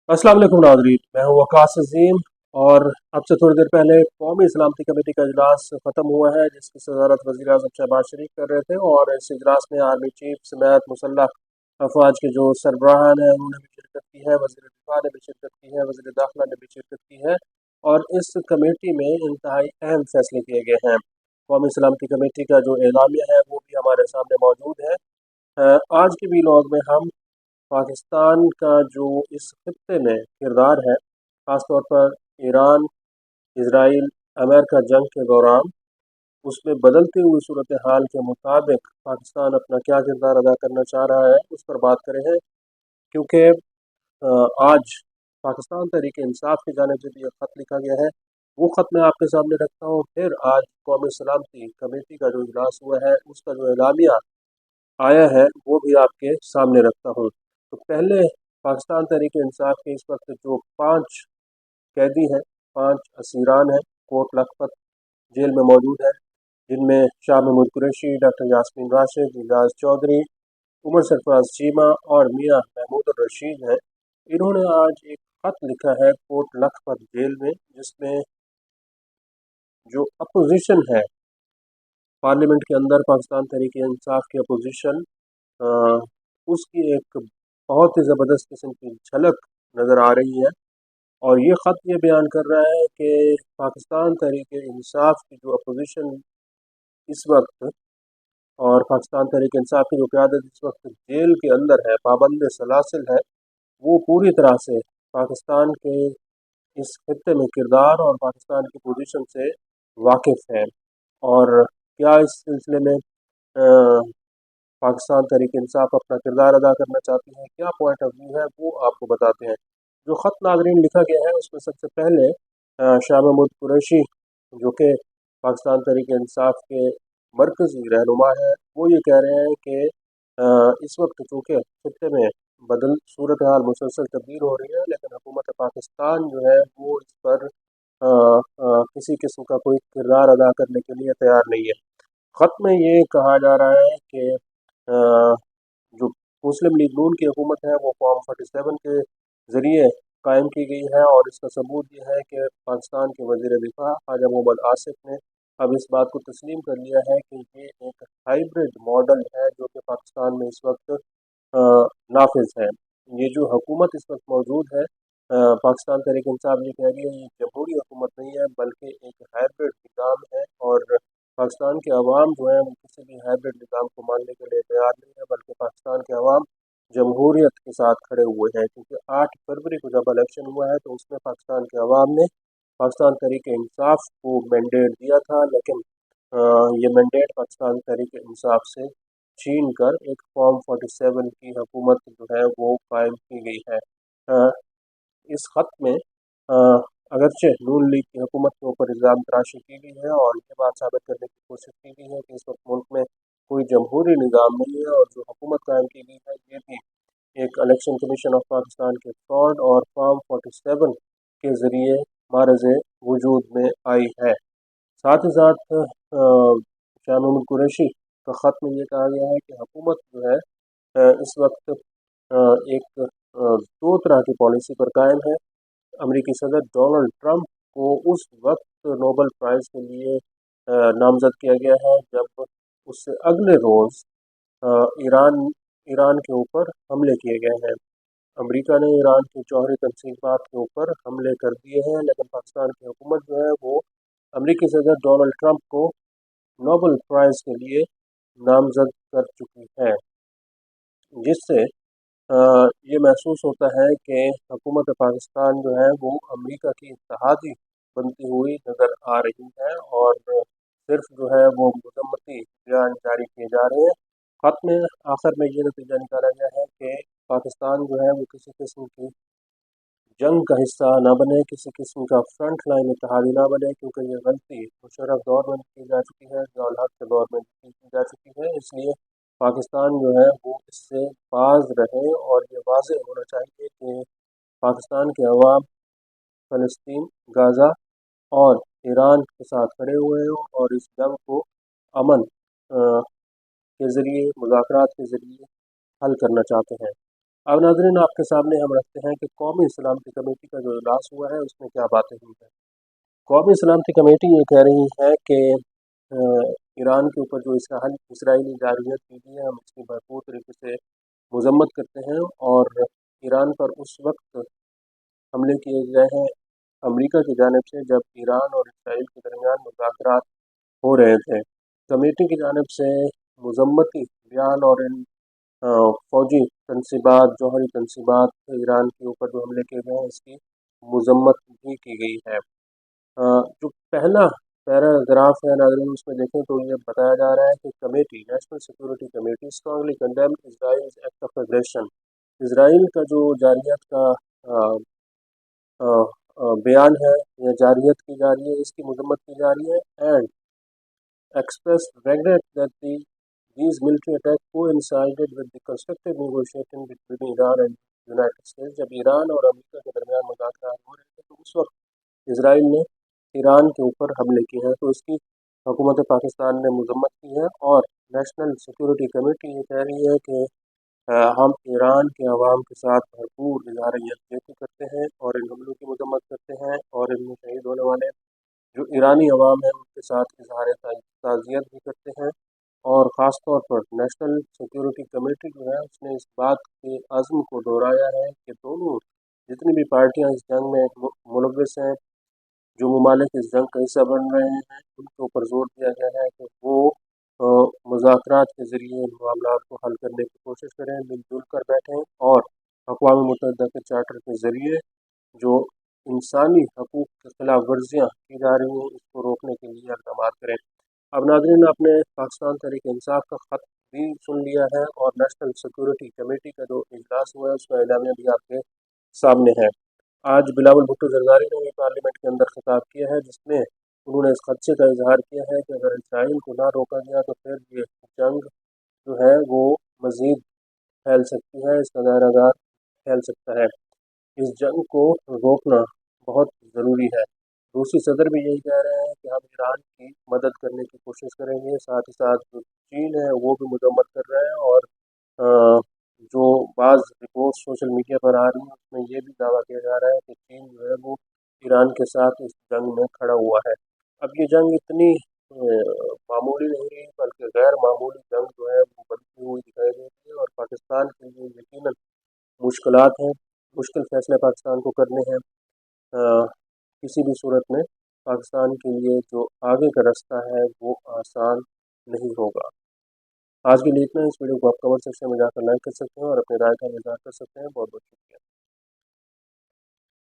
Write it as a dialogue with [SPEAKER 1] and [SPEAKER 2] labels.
[SPEAKER 1] अस्सलाम वालेकुम नाज़रीन, मैं हूँ वकास अज़ीम। और अब से थोड़ी देर पहले कौमी सलामती कमेटी का इजलास ख़त्म हुआ है, जिसकी सदारत वज़ीर आज़म शहबाज शरीफ कर रहे थे। और इस इजलास में आर्मी चीफ समेत मुसल्लह अफवाज के जो सरबराहान हैं उन्होंने भी शिरकत की है, वज़ीर दिफा ने भी शिरकत की है, वज़ीर दाखिला ने भी शिरकत की है। और इस कमेटी में इंतहाई अहम फैसले किए गए हैं। कौमी सलामती कमेटी का जो एलामिया है वो भी हमारे सामने मौजूद है। आज के वीलॉग में हम पाकिस्तान का जो इस खत्े में किरदार है, ख़ास तौर पर ईरान, इसराइल, अमेरिका जंग के दौरान उसमें बदलती हुई सूरत हाल के मुताबिक पाकिस्तान अपना क्या किरदार अदा करना चाह रहा है, उस पर बात करें हैं। क्योंकि आज पाकिस्तान तहरीक इंसाफ की जानिब से भी एक ख़त लिखा गया है, वो ख़त मैं आपके सामने रखता हूँ। फिर आज कौमी सलामती कमेटी का जो इजलास हुआ है उसका जो एलामिया आया है वो भी आपके सामने रखता हूँ। तो पहले पाकिस्तान तहरीक इंसाफ के इस वक्त जो 5 कैदी हैं, 5 असीरान हैं, कोट लखपत जेल में मौजूद हैं, जिनमें शाह महमूद कुरैशी, डॉक्टर यास्मीन राशिद, इजाज चौधरी, उमर सरफराज चीमा और मियाँ महमूद रशीद हैं। इन्होंने आज एक खत लिखा है कोट लखपत जेल में, जिसमें जो अपोजिशन है पार्लियामेंट के अंदर, पाकिस्तान तहरीक इंसाफ की अपोजिशन, उसकी एक बहुत ही ज़बरदस्त किस्म की झलक नज़र आ रही है। और ये ख़त ये बयान कर रहा है कि पाकिस्तान तहरीक इंसाफ की जो अपोजिशन इस वक्त, और पाकिस्तान तहरीक इंसाफ की जो क़यादत इस वक्त जेल के अंदर है, पाबंद सलासिल है, वो पूरी तरह से पाकिस्तान के इस खत्े में किरदार और पाकिस्तान की पोजीशन से वाकिफ़ है। और क्या इस सिलसिले में पाकिस्तान तहरीक इंसाफ अपना किरदार अदा करना चाहती है, क्या पॉइंट ऑफ व्यू है, वो आपको बताते हैं। जो ख़त नाज़रीन लिखा गया है उसमें सबसे पहले शाह महमूद कुरैशी, जो कि पाकिस्तान तहरीक इंसाफ के मरकज़ी रहनुमा है, वो ये कह रहे हैं कि इस वक्त चूँकि खत्े में बदल सूरत हाल मुसलसल तब्दील हो रही है, लेकिन हुकूमत पाकिस्तान जो है वो इस पर किसी किस्म का कोई किरदार अदा करने के लिए तैयार नहीं है। ख़त में ये कहा जा रहा है कि जो मुस्लिम लीग नून की हुकूमत है वो फॉर्म 47 के ज़रिए कायम की गई है। और इसका सबूत ये है कि पाकिस्तान के वज़ीर दिफा ख्वाजा मोहम्मद आसिफ ने अब इस बात को तस्लीम कर लिया है कि ये एक हाइब्रिड मॉडल है जो कि पाकिस्तान में इस वक्त नाफिज है। ये जो हुकूमत इस वक्त मौजूद है, पाकिस्तान तहरीक इंसाफ ये कह रही है, ये जमहूरी हुकूमत नहीं है बल्कि एक हाइब्रिड निज़ाम है। और पाकिस्तान के अवाम जो है वो किसी भी हाइब्रिड निज़ाम को मानने के लिए तैयार नहीं है, बल्कि पाकिस्तान के अवाम जमहूरियत के साथ खड़े हुए हैं। क्योंकि 8 फरवरी को जब इलेक्शन हुआ है तो उसमें पाकिस्तान के अवाम ने पाकिस्तान तहरीक इंसाफ को मैंडेट दिया था, लेकिन ये मैंडेट पाकिस्तान तहरीक इंसाफ से छीन कर एक फॉर्म 47 की हुकूमत जो है वो कायम की गई है। अ, इस खत में अगरचे नून लीग की हुकूमत के ऊपर इल्ज़ाम तराशी की गई है और ये बात साबित करने की कोशिश की गई है कि इस वक्त मुल्क में कोई जमहूरी निज़ाम नहीं है, और जो हुकूमत कायम की गई है ये भी एक इलेक्शन कमीशन ऑफ पाकिस्तान के फ्रॉड और फॉर्म 47 के ज़रिए मारज़ वजूद में आई है। साथ ही साथ शाह महमूद कुरैशी का ख़त में ये कहा गया है कि हुकूमत जो है इस वक्त एक दो तरह की पॉलिसी पर कायम है। अमेरिकी सदर डोनाल्ड ट्रंप को उस वक्त नोबेल प्राइज़ के लिए नामज़द किया गया है जब उससे अगले रोज़ ईरान ईरान के ऊपर हमले किए गए हैं। अमेरिका ने ईरान की जौहरी तनसीबात के ऊपर हमले कर दिए हैं, लेकिन पाकिस्तान की हुकूमत जो है वो अमेरिकी सदर डोनाल्ड ट्रंप को नोबेल प्राइज़ के लिए नामज़द कर चुकी है, जिससे ये महसूस होता है कि हुकूमत पाकिस्तान जो है वो अमेरिका की इत्तेहादी बनती हुई नज़र आ रही है। और सिर्फ जो है वो मजम्मती बयान जारी किए जा रहे हैं। ख़त में आखिर में ये नतीजा निकाला गया है कि पाकिस्तान जो है वो किसी किस्म की जंग का हिस्सा ना बने, किसी किस्म का फ्रंट लाइन इत्तेहादी ना बने, क्योंकि ये गलती मुशर्रफ दौर में की जा चुकी है, ज़ियाउल हक के दौर में की जा चुकी है। इसलिए पाकिस्तान जो है वो इससे बाज रहे और ये वाज़ेह होना चाहिए कि पाकिस्तान के अवाम फ़लस्तीन, गाज़ा और ईरान के साथ खड़े हुए हों और इस जंग को अमन के ज़रिए, मुज़ाकरात के ज़रिए हल करना चाहते हैं। अब नाज़रीन आपके सामने हम रखते हैं कि कौमी सलामती कमेटी का जो इजलास हुआ है उसमें क्या बातें हुई हैं। कौमी सलामती कमेटी ये कह रही है कि ईरान के ऊपर जो इसराइली जारहियत की गई है हम इसकी भरपूर तरीके से मजम्मत करते हैं और ईरान पर उस वक्त हमले किए गए हैं अमेरिका की जानिब से जब ईरान और इसराइल के दरमियान मुज़ाकरात हो रहे थे। कमेटी की जानिब से मजम्मती बयान और इन फ़ौजी तनसीबात जौहरी तनसीबात ईरान के ऊपर जो हमले किए गए हैं इसकी मजम्मत भी की गई है। जो पहला पैराग्राफ है नाज़रीन उसमें देखें तो ये बताया जा रहा है कि committee national security committee strongly condemn Israel act of aggression. Israel का जो जारहियत का अ, अ, बयान है या जारहियत की जा रही है इसकी मजम्मत की जा रही है and expressed regret that these military attacks coincided with the constructive negotiation between Iran and United States। जब ईरान और अमेरिका के दरमियान मुज़ाकरात हो रहे थे तो उस वक्त इसराइल ने ईरान के ऊपर हमले किए हैं, तो इसकी हुकूमत पाकिस्तान ने मजम्मत की है और नेशनल सिक्योरिटी कमेटी ये कह रही है कि हम ईरान के अवाम के साथ भरपूर इजहार यकजहती करते हैं और इन हमलों की मजम्मत करते हैं और इनमें शहीद होने वाले जो ईरानी अवाम है उनके साथ इजहार ताज़ियत भी करते हैं। और ख़ास तौर पर नेशनल सिक्योरिटी कमेटी जो है उसने इस बात के अज़्म को दोहराया है कि दोनों जितनी भी पार्टियां इस जंग में मुलव्वस हैं, जो ममालिक इस जंग का हिस्सा बन रहे हैं, उनके ऊपर जोर दिया गया है कि वो मुज़ाकरात के ज़रिए इन मामलात को हल करने की कोशिश करें, मिलजुल कर बैठें और अक़वाम मुत्तहिदा के चार्टर के ज़रिए जो इंसानी हकूक़ की खिलाफ वर्जियाँ की जा रही हैं इसको रोकने के लिए इक़दाम करें। अब नाज़रीन आपने पाकिस्तान तहरीक इंसाफ का ख़त भी सुन लिया है और नेशनल सिक्योरिटी कमेटी का जो इजलास हुआ है उसका एलामिया भी आपके सामने है। आज बिलावल भुट्टो जरदारी ने भी पार्लियामेंट के अंदर खिताब किया है जिसमें उन्होंने इस खदशे का इजहार किया है कि अगर इसराइल को ना रोका गया तो फिर ये जंग जो है वो मज़ीद फैल सकती है, इसका दायरादार फैल सकता है। इस जंग को रोकना बहुत ज़रूरी है। रूसी सदर भी यही कह रहे हैं कि हम ईरान की मदद करने की कोशिश करेंगे, साथ ही साथ जो चीन है वो भी मजम्मत कर रहा है और अ, जो बाज़ रिपोर्ट्स सोशल मीडिया पर आ रही हैं उसमें ये भी दावा किया जा रहा है कि चीन जो है वो ईरान के साथ इस जंग में खड़ा हुआ है। अब ये जंग इतनी मामूली नहीं रही बल्कि गैर मामूली जंग जो है वो बनती हुई दिखाई दे रही है और पाकिस्तान के लिए यकीनन मुश्किलात हैं, मुश्किल फ़ैसले पाकिस्तान को करने हैं। अ, किसी भी सूरत में पाकिस्तान के लिए जो आगे का रास्ता है वो आसान नहीं होगा। आज के लिए इतना ही। इस वीडियो को आप कमेंट सेक्शन में जाकर लाइक कर सकते हैं और अपनी राय का इज़हार कर सकते हैं। बहुत बहुत शुक्रिया।